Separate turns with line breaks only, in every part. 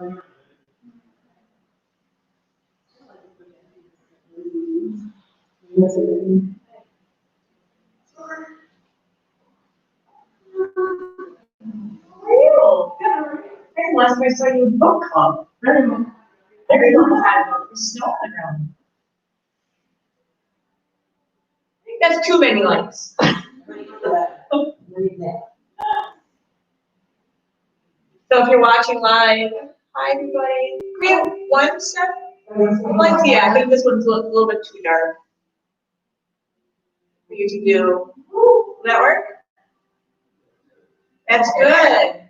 Last time I saw you in book club. Everyone had snow on the ground. I think that's too many likes. So if you're watching live, hi everybody. We have one step. Like, yeah, I think this one's a little bit too dark for you to do. Will that work? That's good.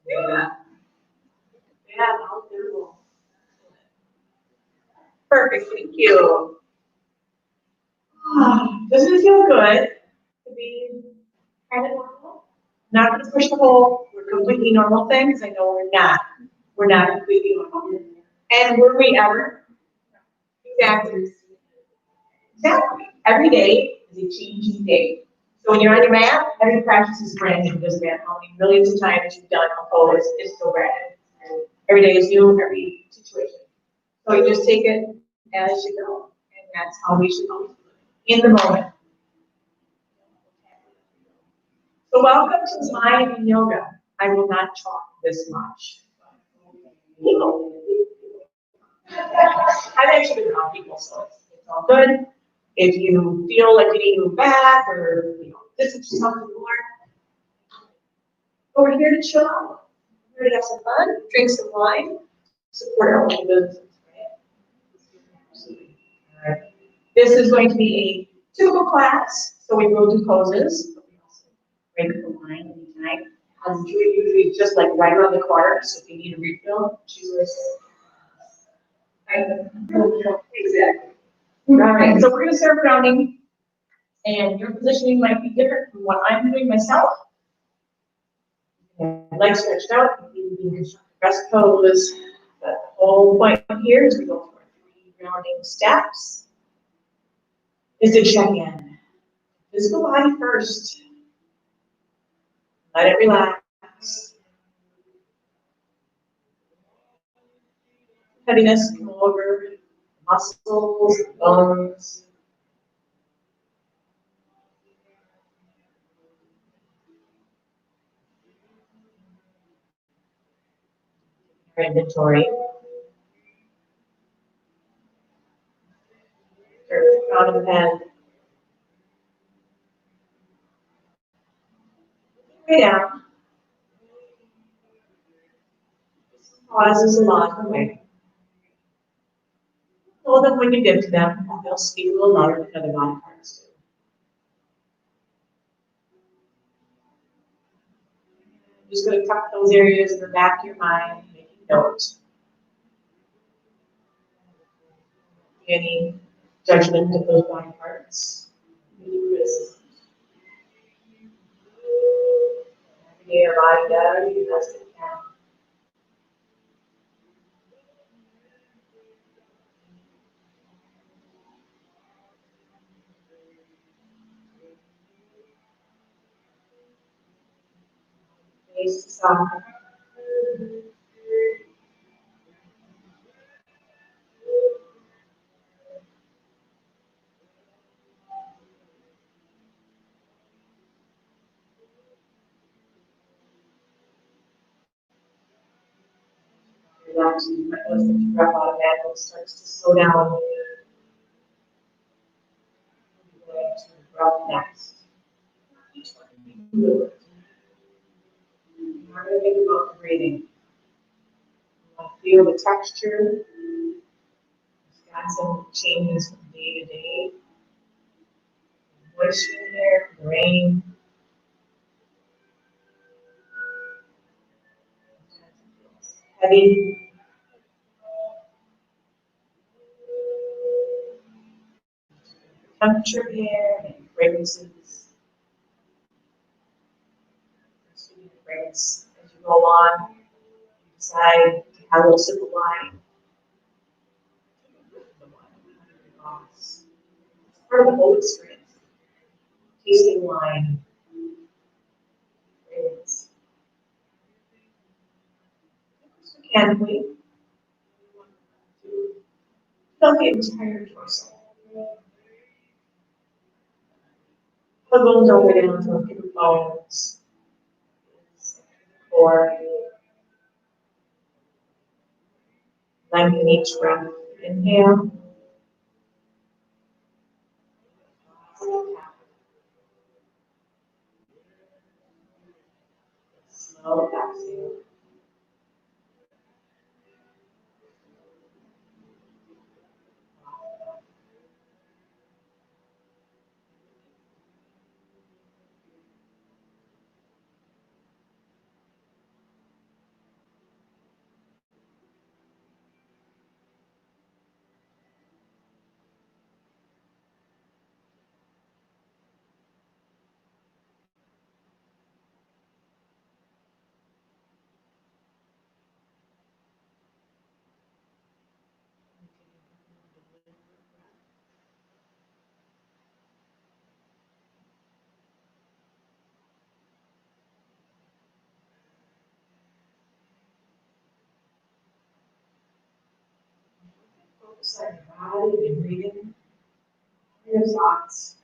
Yeah. Yeah, I'll do. Perfect, thank you. Doesn't it feel good to be kind of normal? Not going to push the whole, we're completely normal thing, because I know we're not. We're not completely normal. And were we ever? Exactly. Exactly. Every day is a changing day. So when you're on your mat, every practice is brand new. It doesn't matter how many millions of times you've done a pose, it's still brand new. Every day is new, every situation. So you just take it as you go. And that's how we should always do it. In the moment. So welcome to Mind and Yoga. I will not talk this much. I've actually been around people, so it's all good. If you feel like you need to move back or this is just something more, but we're here to chill out. We're here to have some fun, drink some wine, support our own business, right? This is going to be a typical class, so we will do poses. Break the line anytime. Usually just like right around the corner, so if you need a refill, choose this. Exactly. All right, so we're going to start grounding, and your positioning might be different from what I'm doing myself. Legs stretched out, rest pose. The whole point here is we go for 3 grounding steps. Is to check in. Physical body first. Let it relax. Heaviness come over, muscles, bones. Inventory. Crown of the head. Way down. Pauses along the way. Hold them when you get to them, and they'll speak a little louder than other body parts do. I'm just going to tuck those areas in the back of your mind, making notes. Any judgment of those body parts. Any criticism. Every day our body does the best it can. Face soften. Relaxing. You might notice that your breath automatically starts to slow down. You're going to breath next. We're not going to think about the breathing. Feel the texture. It's got some changes from day to day. Moisture in there, the rain. Heavy. Temperature here and fragrances. Fragrance as you go on. You decide to have a little sip of wine. It's part of the whole experience. Tasting wine. Fragrance. just mechanically. Fill the entire torso. The bones all the way down to the hip bones. Or lengthen each breath. Inhale. Slow exhale. Focus on your body and breathing. Your thoughts.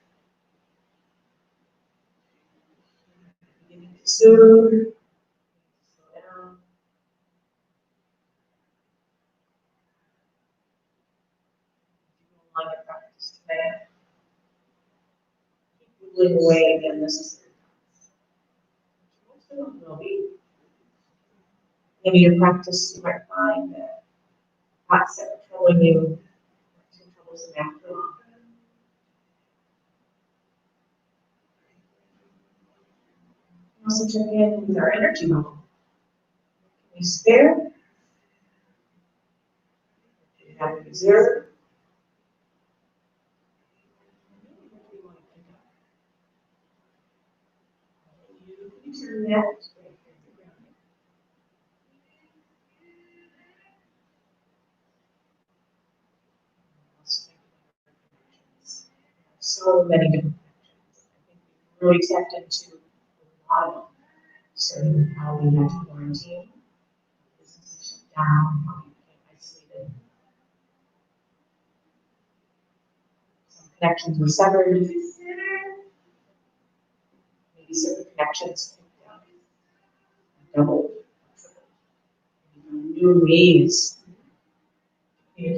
Beginning to soothe. Slow down. On your practice today. Keep moving away again. This is most of them will be. Maybe your practice, you might find that thoughts that are troubling you, troubles them after all. Also check in with our energy level. Can we spare? Do you have a reserve? Use your net. So many different connections. I think we really tapped into a lot of them. So how we had to quarantine, businesses shut down, how we became isolated. Some connections were severed. Maybe certain connections doubled, new ways. You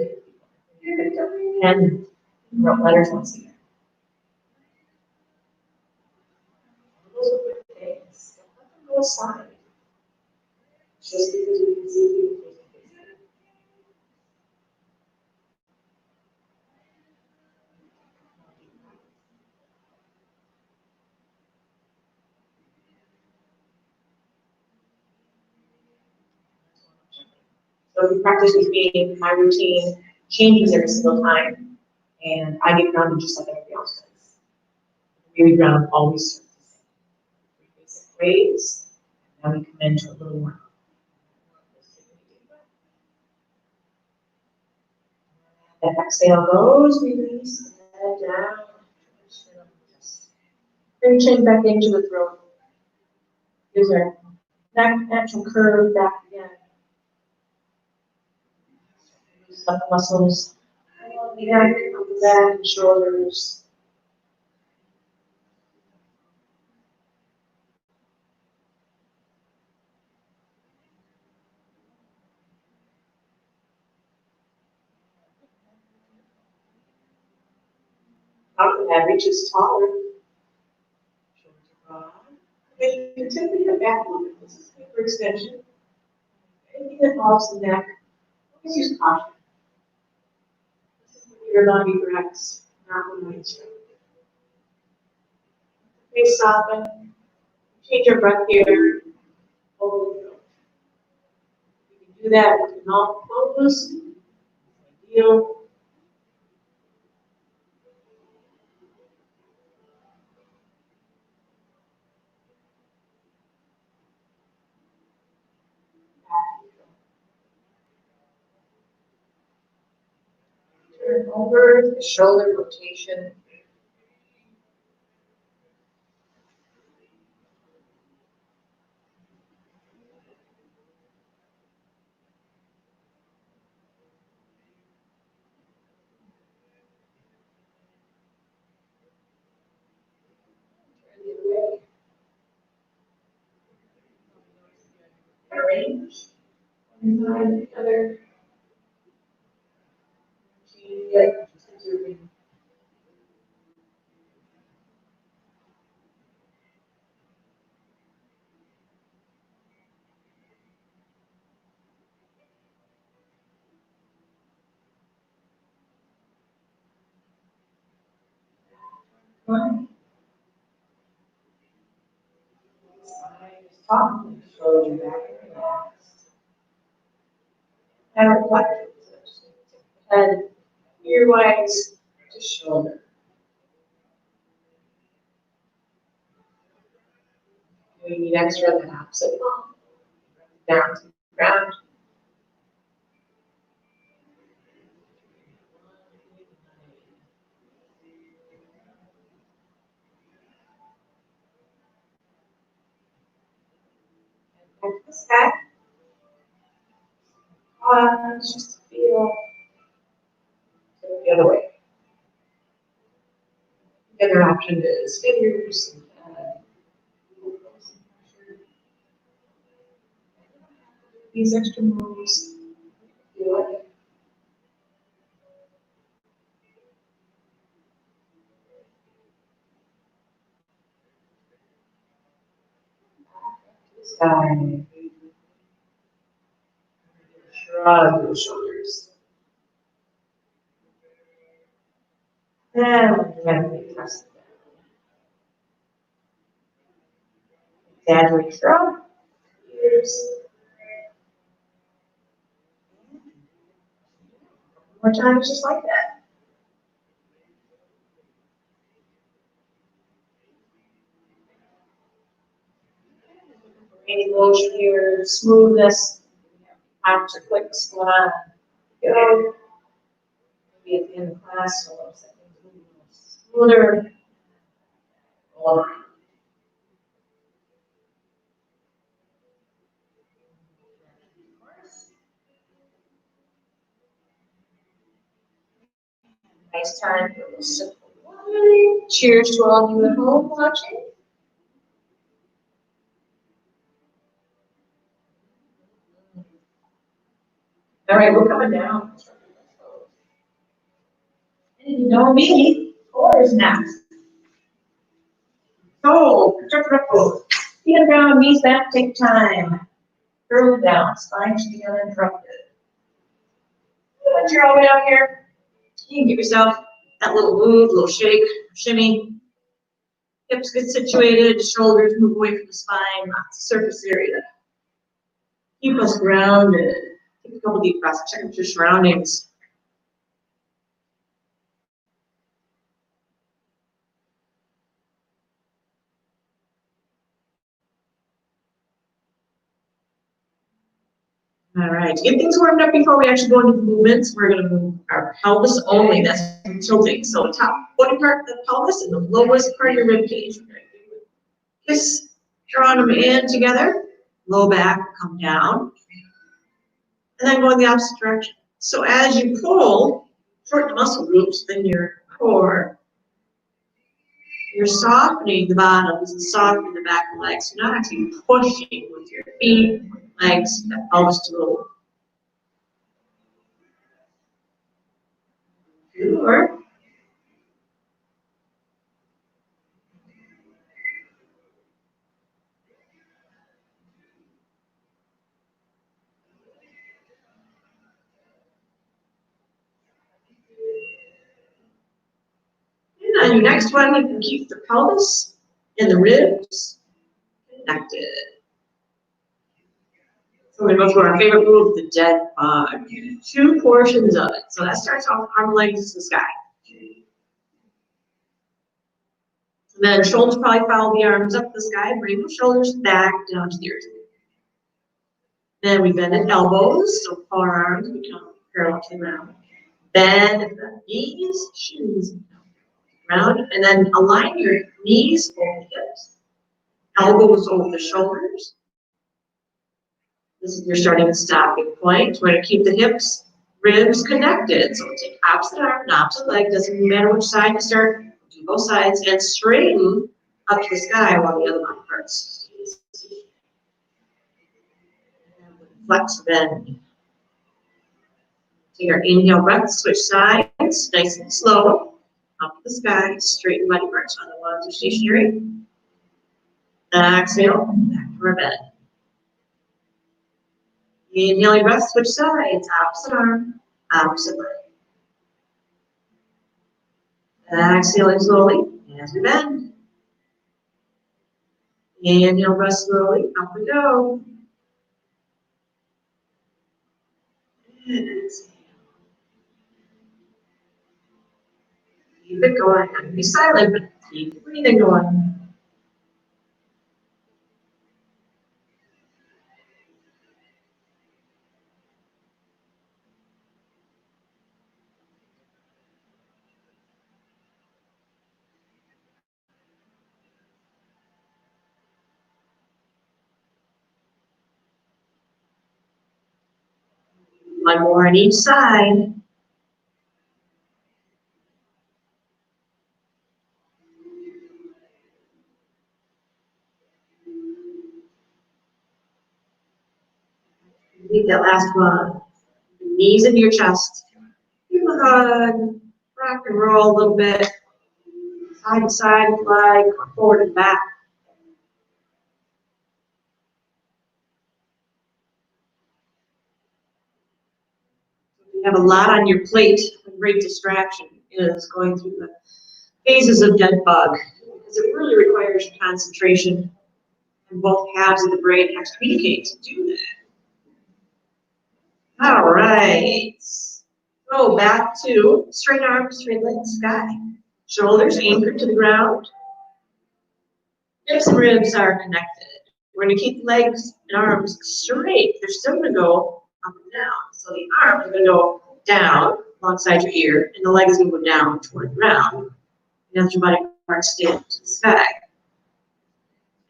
picked up a pen, wrote letters once a year. Those are good things. Don't let them go aside. Just because we can see people face to face. So if you practice with me, my routine changes every single time, and I get grounded just like everybody else does. The way we ground always starts the same. 3 basic ways, and then we come into a little more. The exhale goes, release, head down. Bring chin back into the throat. Use our natural curve back again. Some muscles. The neck, the back, and shoulders. Mountain head reaches taller. Shoulders are broad. And you can typically come back a little bit. This is good for extension. Anything that involves the neck, always use caution. Your body breaths, not when we stretch. Face soften. Change your breath here. Hold the throat. You can do that with your mouth closed. Ideal. Turn over the shoulder rotation. range. And the other. Yeah, just observing. Fine. Talking, show you back and relaxed. And reflect. And ear-wise to shoulder. We need extra of the opposite palm. Down to the ground. And back to the sky. Just feel the other way. The other option is fingers. These extra moves. Feel it. Sky. Shrug your shoulders. And gently press it down. Exaggerate shrug. Ears. More times just like that. Any motion here, smoothness. After clicks going on. Go. Maybe at the end of class, so those seconds smoother. All around. Nice time for a simple one. Cheers to all of you at home watching. All right, we're coming down. And you know me, core is next. So, feet down, knees back, take time. Curl down, spine together, uninterrupted. Once you're all the way down here, you can give yourself that little move, little shake, shimmy. Hips get situated, shoulders move away from the spine, lots of surface area. Keep us grounded. Take a couple deep breaths, check out your surroundings. All right, to get things warmed up before we actually go into the movements, we're going to move our pelvis only. That's tilting. So the top body part of the pelvis and the lowest part of your rib cage. Just drawing them in together. Low back, come down. And then go in the opposite direction. So as you pull, shorten the muscle groups in your core. You're softening the bottoms and softening the back of the legs. You're not actually pushing with your feet, legs, that pelvis to move. Sure. And on your next one, you can keep the pelvis and the ribs connected. So we're going to go through our favorite move, the dead bug. Two portions of it. So that starts off arm legs to the sky. And then shoulders probably follow the arms up the sky, bring the shoulders back down to the earth. Then we bend the elbows, so forearms become parallel to the ground. Bend the knees, shins round, and then align your knees over the hips, elbows over the shoulders. This is your starting and stopping point. We're going to keep the hips, ribs connected. So take opposite arm and opposite leg. Doesn't matter which side you start. Do both sides and straighten up to the sky while the other one hurts.
flex, bend. Take our inhale breath, switch sides, nice and slow. Up to the sky, straighten body parts on the ones are stationary. Exhale, back to our bed. Inhaling breath, switch sides, opposite arm, opposite leg. Exhaling slowly as we bend. Inhale breath slowly, up we go. And exhale. Keep it going. Be silent, but keep the breathing going. One more on each side. Leave that last one. Knees into your chest. Give a hug. Rock and roll a little bit. Side to side, fly, forward and back. You have a lot on your plate. A great distraction is going through the phases of dead bug, because it really requires concentration, and both halves of the brain have to communicate to do that. All right. Go back to straight arms, straight legs, sky. Shoulders anchored to the ground. Hips and ribs are connected. We're going to keep the legs and arms straight. They're still going to go up and down. So the arms are going to go down alongside your ear, and the legs are going to go down toward the ground. And as your body parts stand to the sky.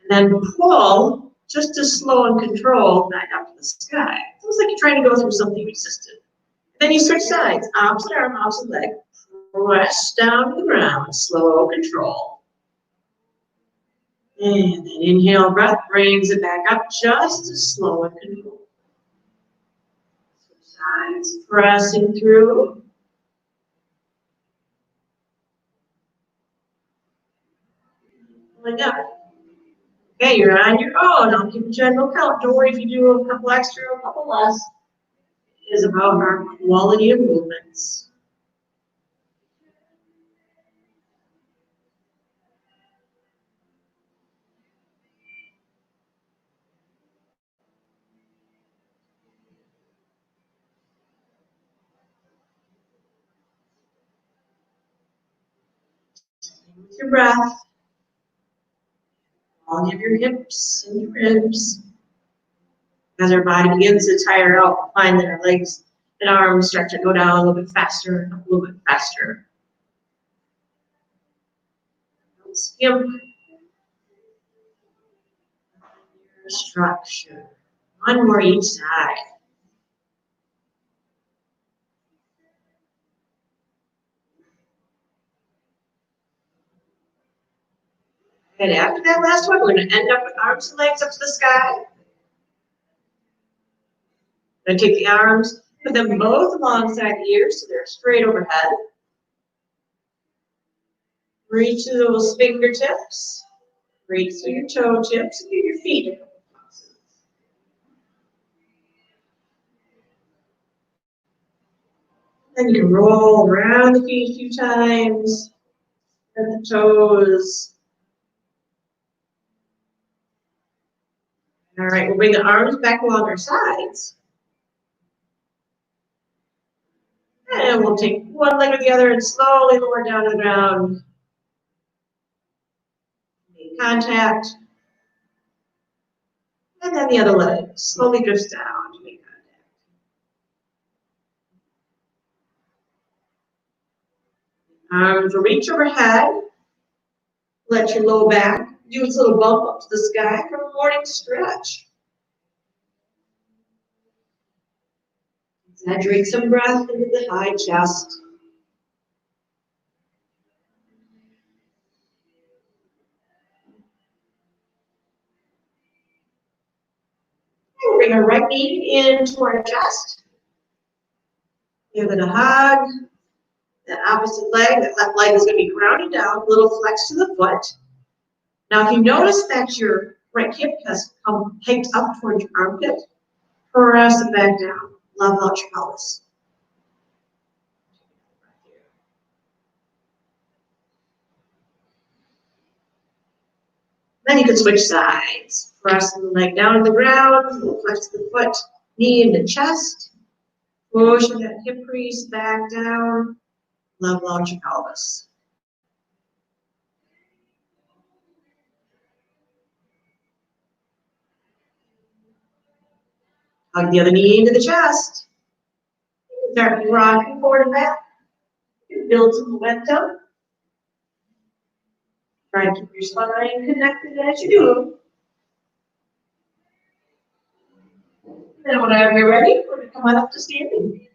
And then pull just as slow and controlled back up to the sky. It's almost like you're trying to go through something resistant. Then you switch sides, opposite arm, opposite leg. Press down to the ground, slow control. And then inhale, breath brings it back up just as slow and controlled. Switch sides, pressing through. Pulling up. Okay, you're on your own. I'll keep a general count. Don't worry if you do a couple extra or a couple less. It is about our quality of movements. With your breath, all of your hips and your ribs. As our body begins to tire out, we'll find that our legs and arms start to go down a little bit faster, a little bit faster. Skip your structure. One more each side. And after that last one, we're going to end up with arms and legs up to the sky. Then take the arms, put them both alongside the ears so they're straight overhead. Reach to those fingertips. Reach through your toe tips and give your feet a couple tosses. Then you can roll around the feet a few times. And the toes. All right, we'll bring the arms back along our sides. And we'll take one leg or the other and slowly lower down to the ground. Make contact. And then the other leg slowly drifts down to make contact. Arms will reach overhead. Let your low back do its little bump up to the sky for a morning stretch. Exaggerate some breath into the high chest. We'll bring our right knee into our chest. Give it a hug. That opposite leg, that left leg is going to be grounded down, a little flex to the foot. Now, if you notice that your right hip has come hiked up towards your armpit, press it back down. Level out your pelvis. Then you can switch sides. Press the leg down to the ground, flex the foot, knee into chest. Push that hip crease back down. Level out your pelvis. Hug the other knee into the chest. Start rocking forward and back. Build some momentum. Try and keep your spine connected as you do. Then whenever you're ready, we're going to come on up to standing.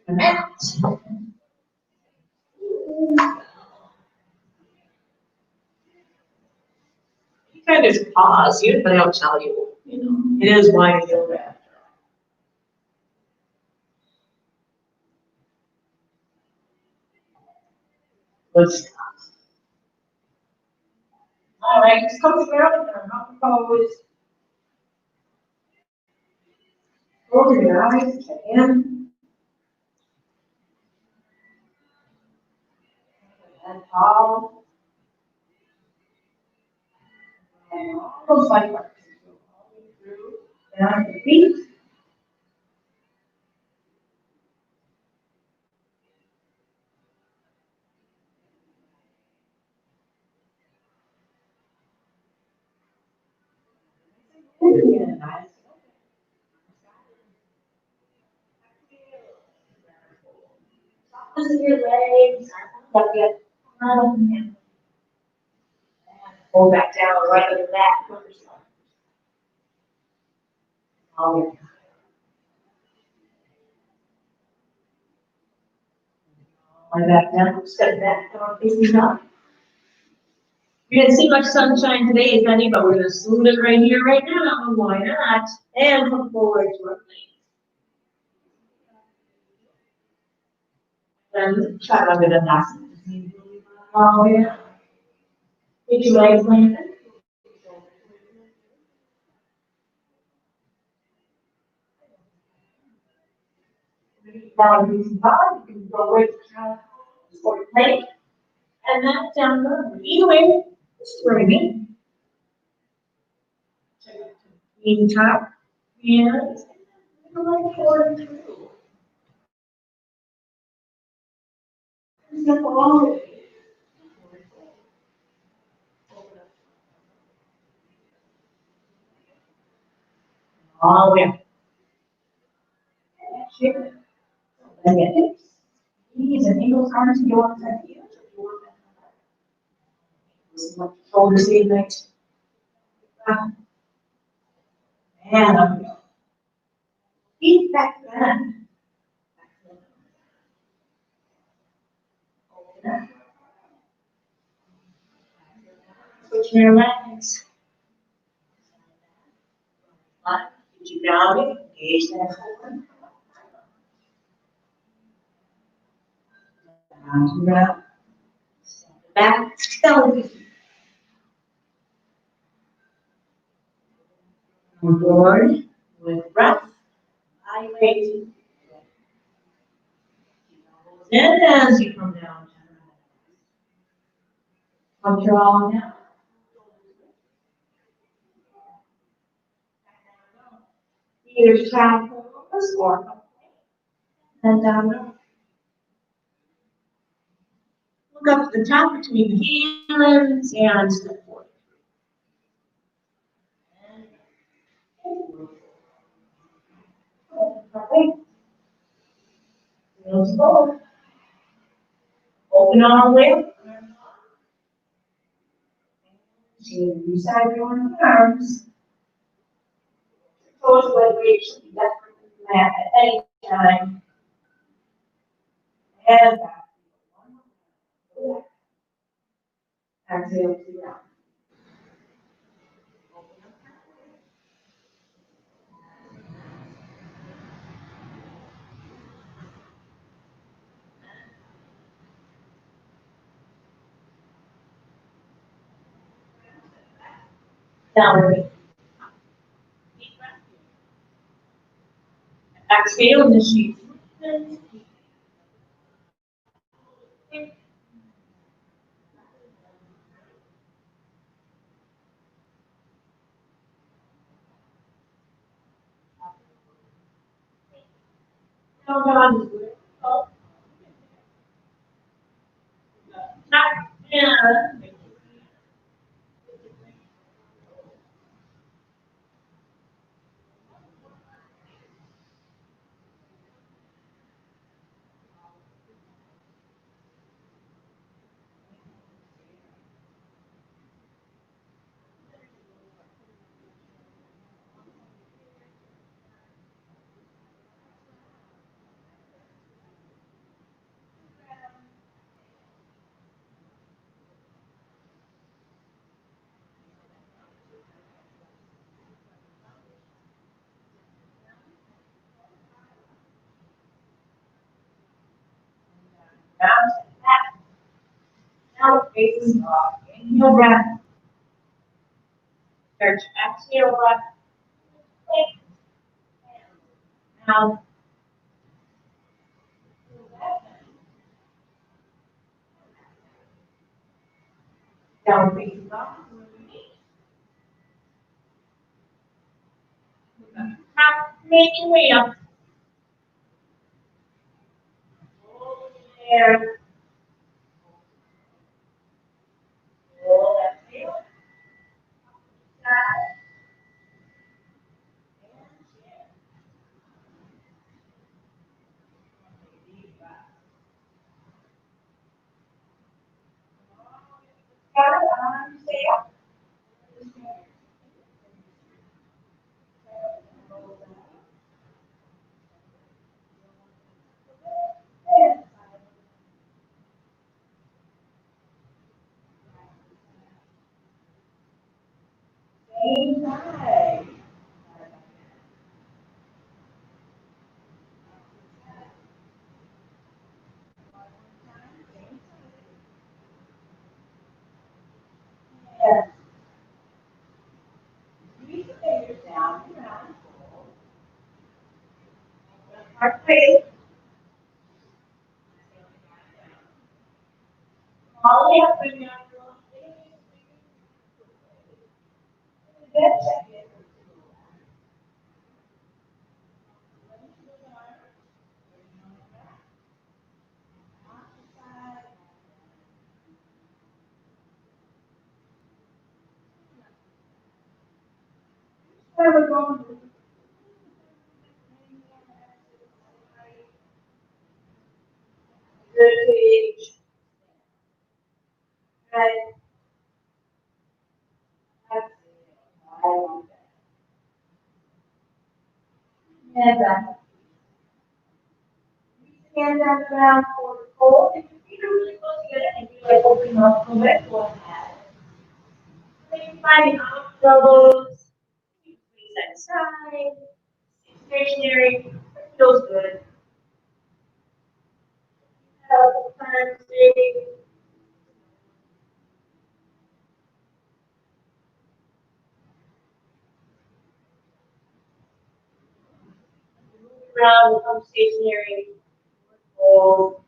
Mat. You kind of just pause, even if I don't tell you, it is why you feel that. Let's all right, just come together there, not pose. Close your eyes, check in. And tall. And all those side parts. All the way through. Down your feet. And nice. Soften your legs. Up yet. And pull back down right over that. All back down. Step back down, facing up. We didn't see much sunshine today, if any, but we're going to salute it right here, right now. Why not? And come forward to our plate. Then chaturanga dandasana. Oh, yeah. Get your legs planted. Down using body, you can go right to the plate. And then down the either way, spring it. Knee top. And go forward through. Step all the way. All the way up. Shake. And get hips. Knees and ankles, arms, and your head. Shoulders stay nice. And up we go. Feet back bend. Switch your legs. Get you grounded. Engage that forward. Down to ground. Step back. Down. Come forward with breath. Body weight. And as you come down, come draw down. Either child pose or and down low. Look up to the top between the hands and step forward. Okay. Heels forward. Open all the way up. To side your arms.
Toes leg weight should be different from that at any time. And back. Exhale to the ground. Downward. Exhale, initiate. Down, down. Not, yeah. Down to that. Now faces off. Inhale breath. Stretch. Exhale breath. Now. Down faces off. Making way up. There. Roll that tail. Stay up. Same side. Yes. Squeeze the fingers down and around. Heart rate. All the way up and down. Good. Check it. Where we're going. Good page. Right. And back. Hands down around for the fold. If your feet are really close together and you like open up a little bit, go ahead. Then you find out elbows. Side to side. Stationary. Feels good. Turn, stay. Around, become stationary. Hold.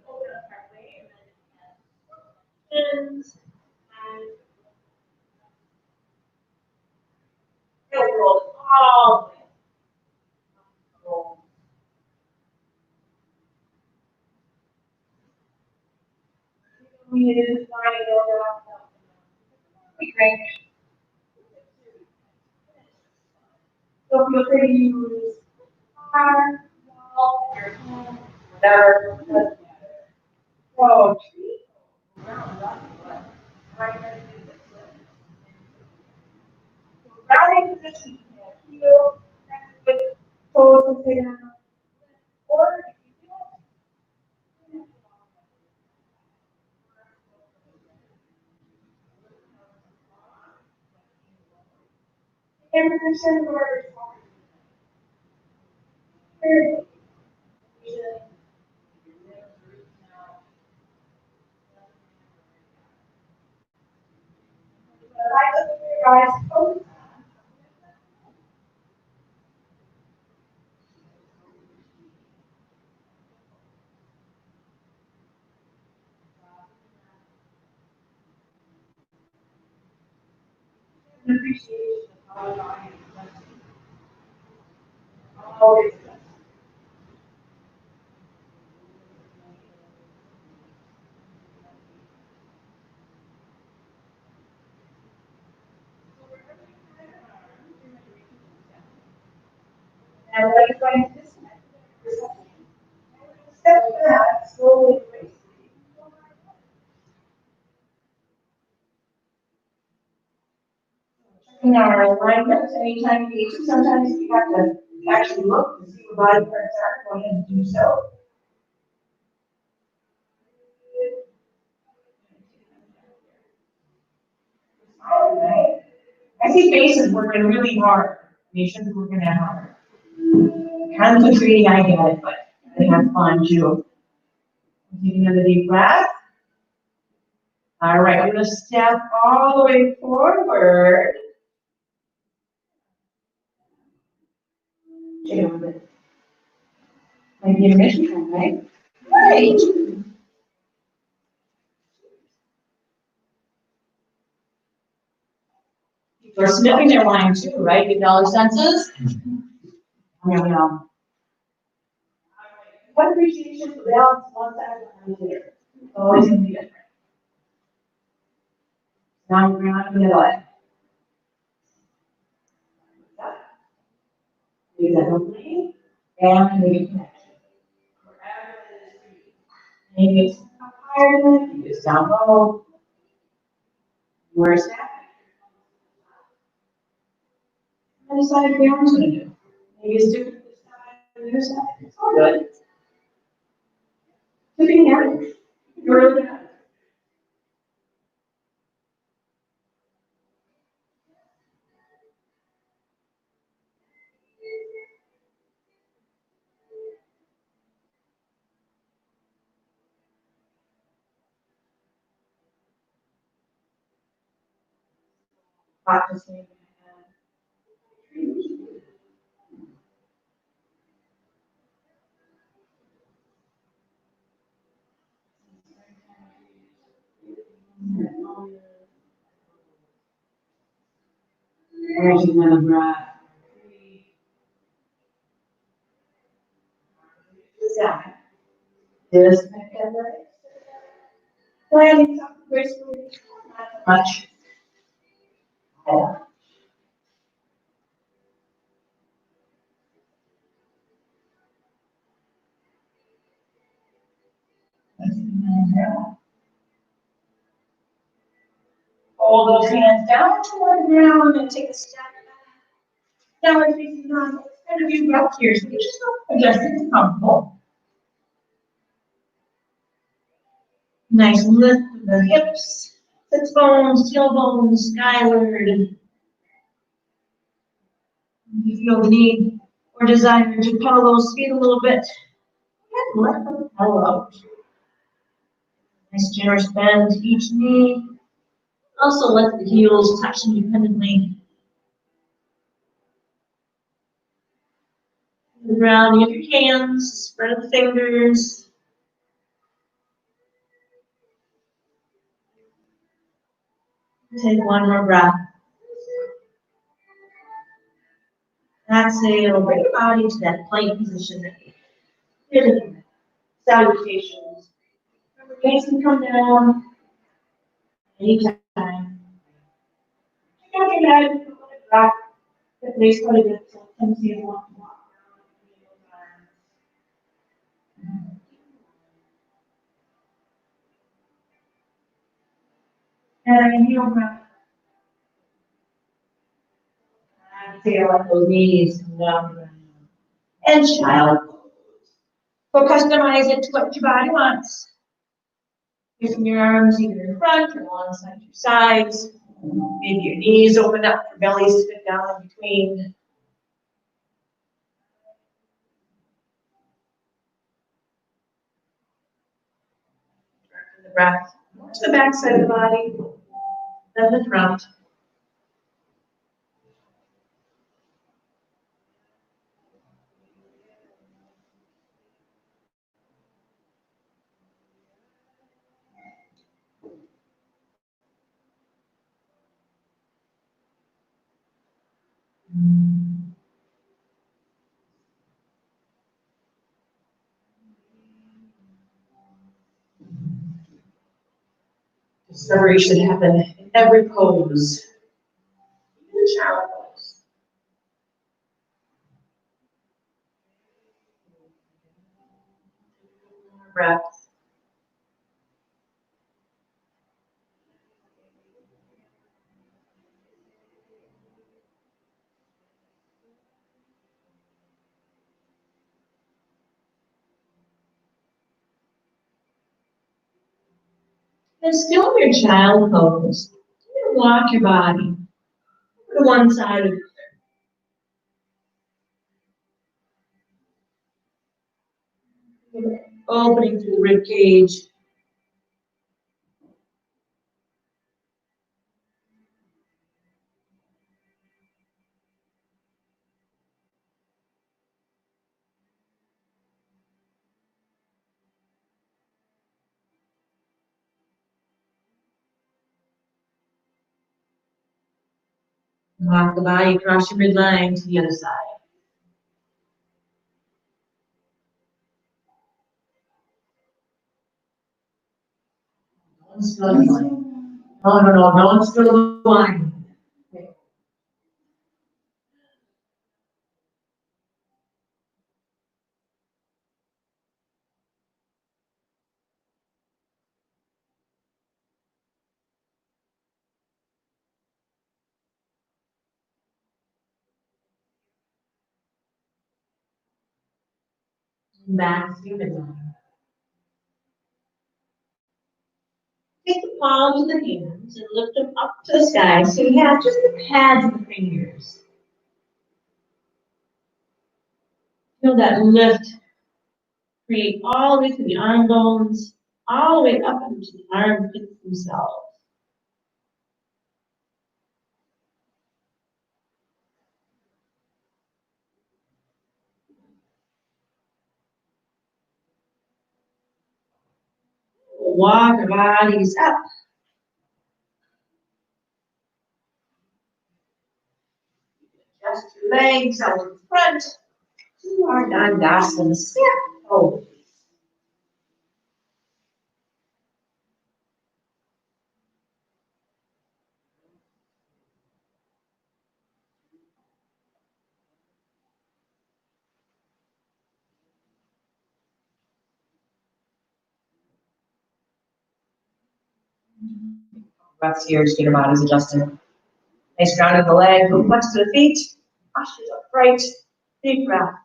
Open up halfway and then hands. And roll all the way. Roll. We use line over. Be great. So feel free to use car, wall, your hand, whatever. Doesn't matter. So, tree. Round up, but try to do this way. position. Heel, with toes and sit down. Or if you do it. And position where it's very guys, oh, appreciation of how I am. Always. And what are going to disconnect? Step back, slowly raise. In our alignment, anytime you need to, sometimes you have to actually look to see where body parts are, go ahead and do so. Alright. I see faces working really hard. They should be working that hard. Concentrating, I get it, but they have fun too. Take another deep breath. All right, we're gonna step all the way forward. Might be a mission, right? Right. They're sniffing their line too, right? Getting all their senses. Yeah. One appreciation for balance, one side, one here. Always gonna be different. Now you're going to middle it. Use that opening and make a connection. Maybe it's up higher, maybe it's down low. Where's that? What is side of the arm's gonna do? Maybe it's different this side than the other side. It's all good. Tipping down. You're really good. Practicing. There's another breath. Side. Disconnect that leg. Landing up gracefully. Not much. Yeah. Hold those hands down toward the ground and take a step back. Downward facing dog. Kind of you breath here, so get yourself adjusted and comfortable. Nice lift of the hips, sits bones, tailbone, skyward. If you feel the need or desire to pedal those feet a little bit, and let them pedal out. Nice generous bend to each knee. Also let the heels touch independently. The ground, you have your hands, spread the fingers. Take one more breath. Exhale, bring your body to that plank position that you did in salutations. Remember, gaze can come down anytime. Check out your head, let it drop. At least quite a bit, so tendency of walking to walk around. And heel breath.
Exhale, let those knees come down to the ground. And child pose. So customize it to what your body wants. Using your arms either in front or alongside your sides. Maybe your knees open up, your belly sit down in between. Directing the breath more to the back side of the body than the front. Discovery should happen in every pose. Even the child pose. Breath. And still in your child pose, you're gonna walk your body to one side of the other. Opening through the rib cage. Walk the body across your midline to the other side. No one's spilling wine. No one's spilling wine. Back to your midline. Take the palms of the hands and lift them up to the sky so you have just the pads of the fingers. Feel that lift create all the way to the arm bones, all the way up into the armpits themselves. Walk our bodies up. Adjust your legs out in front to our Dandasana step pose. Breaths here, just get your bodies adjusted. Nice ground in the leg, go flex to the feet, postures upright, deep breath.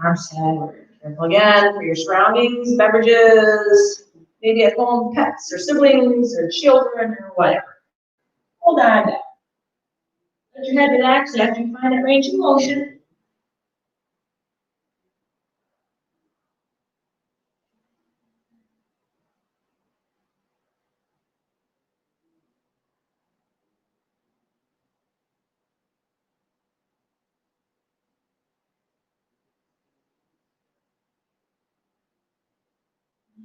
Arms forward. Careful again for your surroundings, beverages, maybe at home, pets or siblings or children or whatever. Hold on. Let your head relax after you find that range of motion.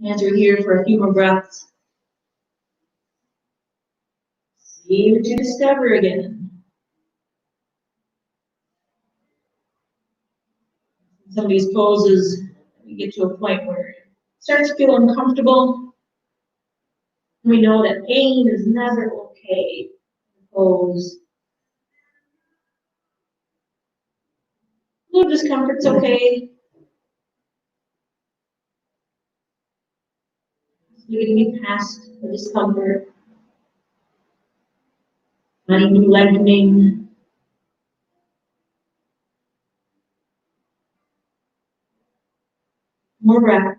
Hands are here for a few more breaths. See what you discover again. Some of these poses, we get to a point where it starts to feel uncomfortable. We know that pain is never okay. Pose. A little discomfort's okay. You can get past the discomfort. Lengthening. More breath.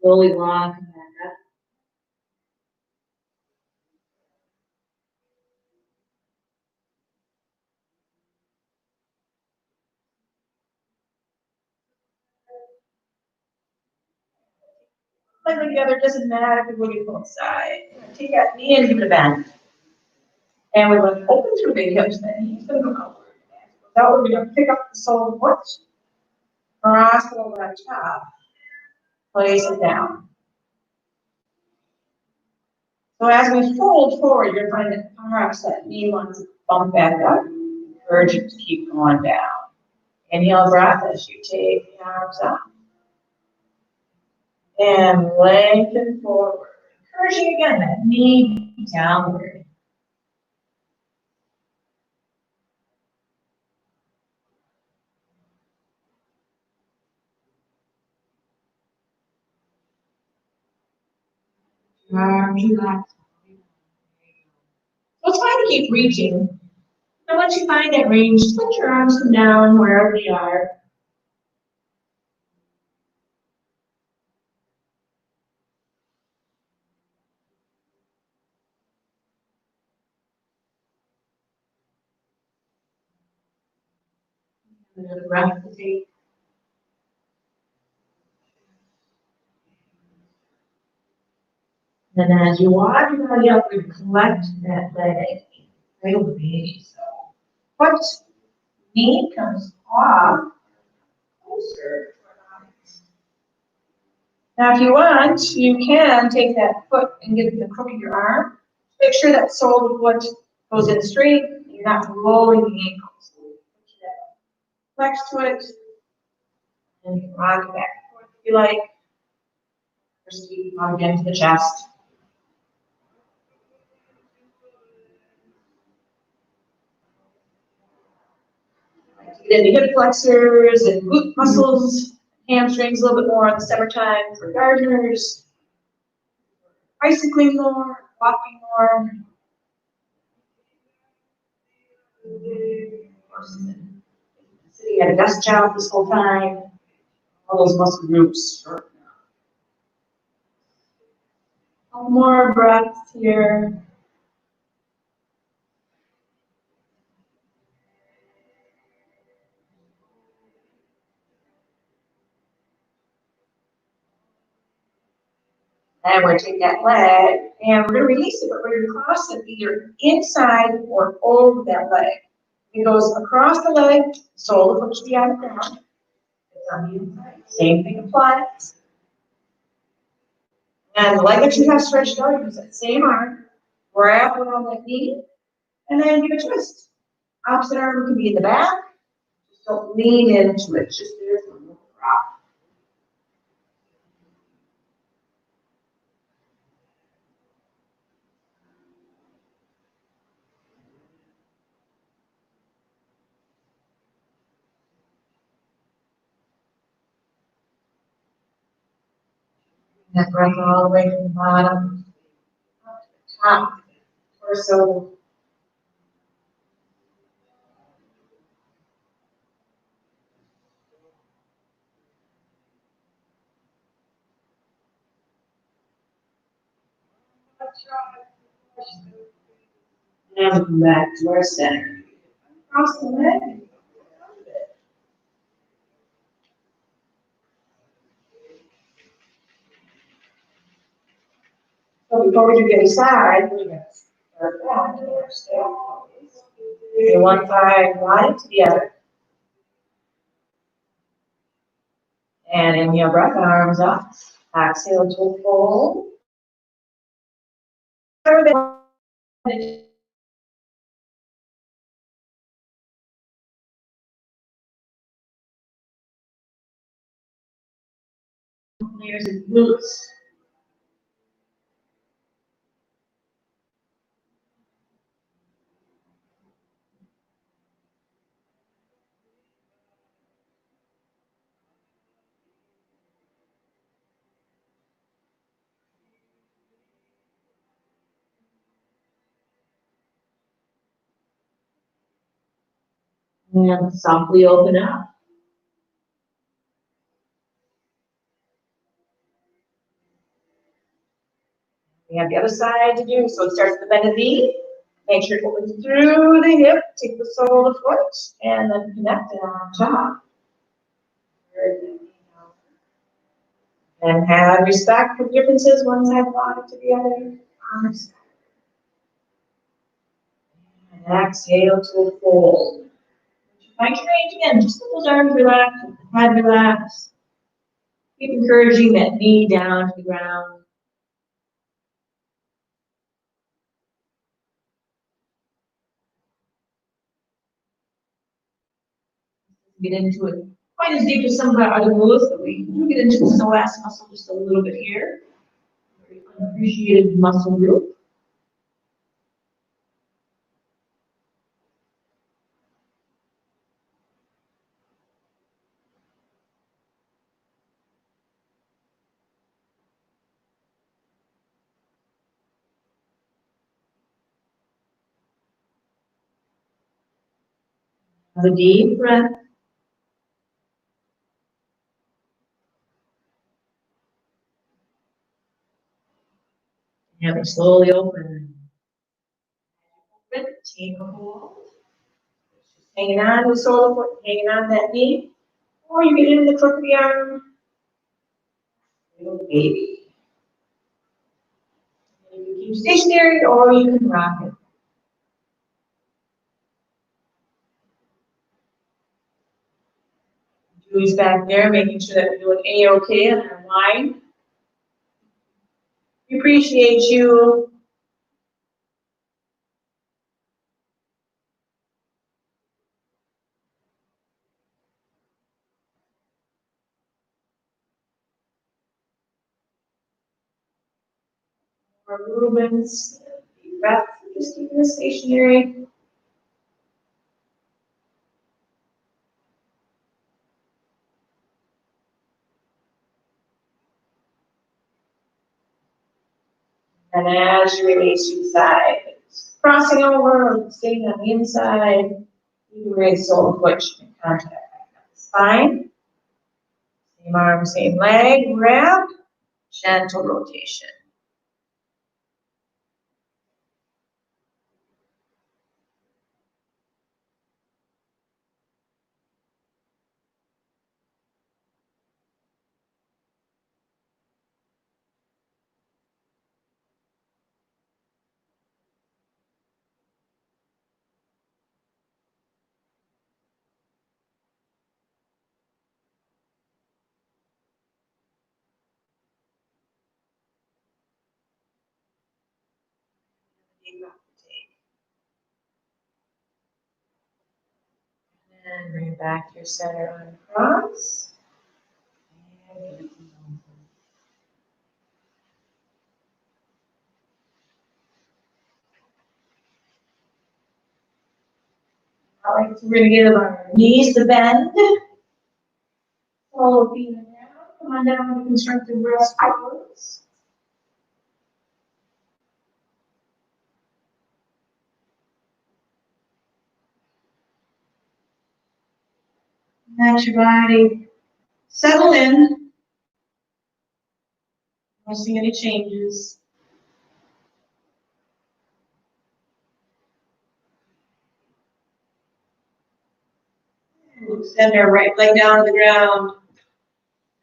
Slowly long, come back up.
Leg together, doesn't matter if we're going both sides. Take that knee and give it a bend. And we're going to open through big hips, then he's going to go outward. Now we're going to pick up the sole of the foot, cross it over on top, place it down. So as we fold forward, you're going to find that perhaps that knee wants to bump back up. Encourage it to keep going down. Inhale breath as you take the arms up. And lengthen forward. Encouraging again that knee downward. Arms relax. So it's fine to keep reaching. And once you find that range, just let your arms come down wherever they are. Another breath to take. And then as you walk your body up, you collect that leg. Right over the baby. So foot, knee comes off closer. Now, if you want, you can take that foot and get it in the crook of your arm. Make sure that sole of the foot goes in straight. You're not rolling the ankles. Flex to it, and you can rock it back and forth if you like. First, you can again to the chest. Get into hip flexors and glute muscles, hamstrings a little bit more in the summertime for gardeners. Bicycling more, walking more. Sitting at a desk job this whole time. All those muscle groups. More breaths here. And we're going to take that leg and we're going to release it, but we're going to cross it either inside or over that leg. It goes across the leg, sole of the foot should be on the ground. It's on the inside. Same thing applies. And the leg that you have stretched out, use that same arm, grab around that knee, and then give a twist. Opposite arm can be in the back. Just don't lean into it. Just there for a little drop. That breath all the way from the bottom up to the top, torso. Now we come back to our center. Cross the leg. So before we do the other side, we're going to start back to our step. Okay, one side, line to the other. And inhale, breath, arms up. Exhale to a fold. Layers of glutes.
And softly open up. We have the other side to do, so it starts with the bend of the knee. Make sure it opens through the hip, take the sole of the foot, and then connect it on top. And have respect for differences, one side of the body to the other. And exhale to a fold. Find your range again, just let those arms relax, head relax. Keep encouraging that knee down to the ground. Get into it quite as deep as some of our other moves, but we do get into the psoas muscle just a little bit here. Very unappreciated muscle group. Have a deep breath. And slowly open. Take a hold. Just hanging on the sole of the foot, hanging on that knee. Or you get in the crook of the arm. Little baby. You can keep stationary or you can rock it. Julie's back there, making sure that we're doing A-OK on our line. We appreciate you. Our movements, deep breath, just keeping it stationary. And as you release, you decide crossing over or staying on the inside. You can raise sole of foot in contact with the spine. Same arm, same leg, grab, gentle rotation. Deep breath to take. And bring it back to your center on cross. And all right, so we're going to give our knees to bend. Follow feet down. Come on down to constructive rest pose. Let your body settle in. Don't see any changes. Extend our right leg down to the ground.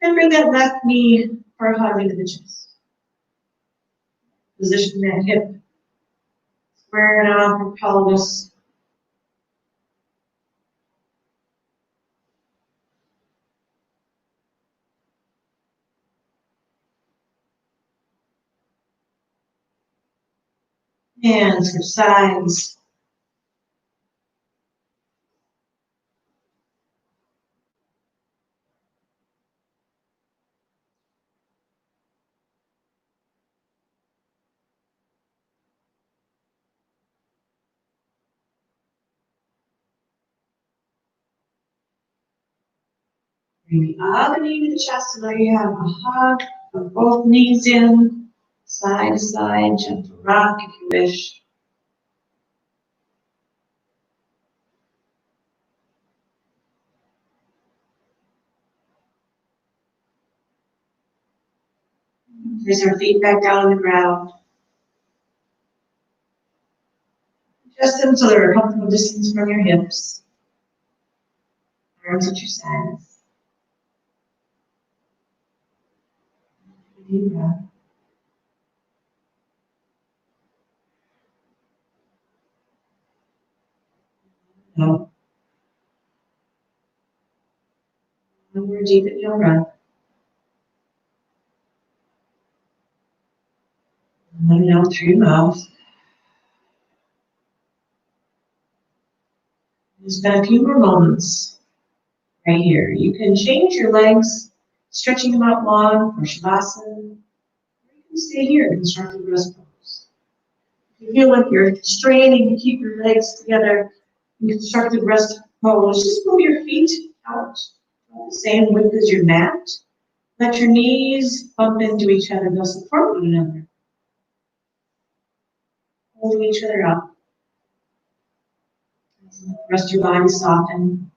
And bring that left knee for a hug into the chest. Position that hip. Squaring off your pelvis. Hands for sides. Bring the other knee to the chest so that you have a hug of both knees in, side to side, gentle rock if you wish. Place our feet back down on the ground. Adjust them so they're a comfortable distance from your hips. Arms at your sides. Deep breath. No. One more deep inhale breath. And let it out through your mouth. Spend a few more moments right here. You can change your legs, stretching them out long for Shavasana. Or you can stay here in constructive rest pose. If you feel like you're straining to keep your legs together in constructive rest pose, just move your feet out the same width as your mat. Let your knees bump into each other. They'll support one another. Holding each other up. Rest your body soften.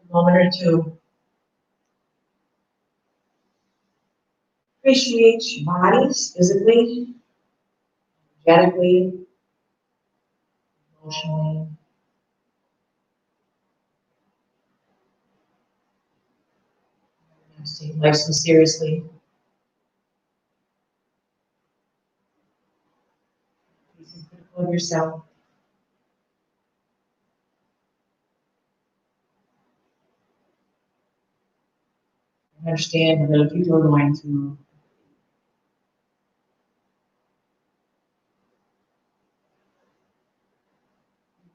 A moment or two. Appreciate your bodies physically, energetically, emotionally. Take life so seriously. Be so critical of yourself. Understand what other people are going through.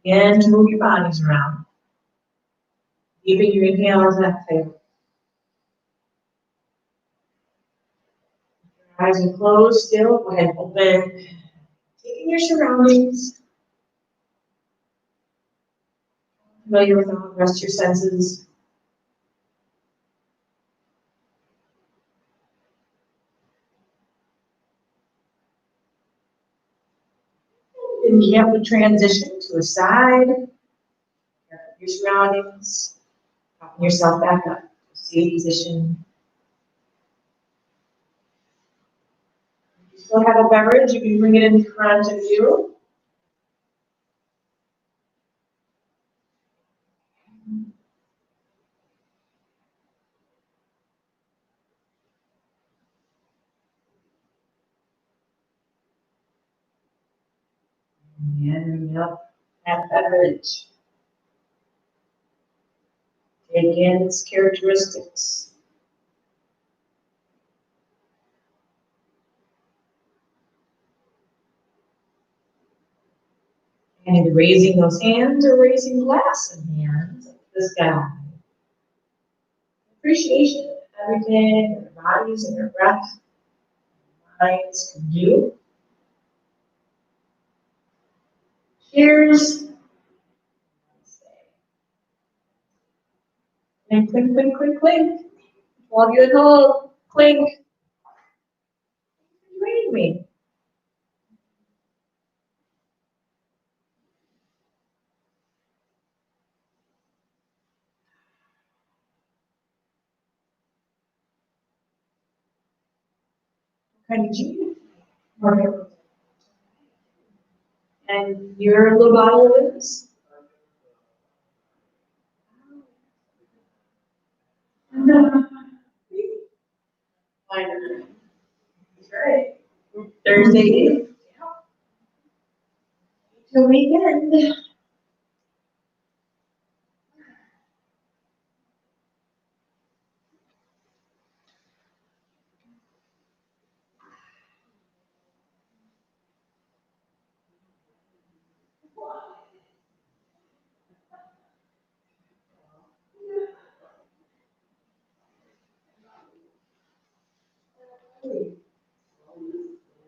Begin to move your bodies around. Keeping your inhale as an exhale. Your eyes are closed still. Go ahead and open. Taking your surroundings. Familiar with all the rest of your senses. And gently transition to a side. Your surroundings. Popping yourself back up. Seated position. If you still have a beverage, you can bring it in front of you. And bring up that beverage. Take in its characteristics. And either raising those hands or raising the glass in hands up to the sky. Appreciation of everything that our bodies and our breath, our minds can do. Cheers. Clink, clink, clink, clink, clink. All of you at home, clink. You're reading me.
And you,
And your little bottle is?
Minor. That's right.
Thursday Eve.
The weekend.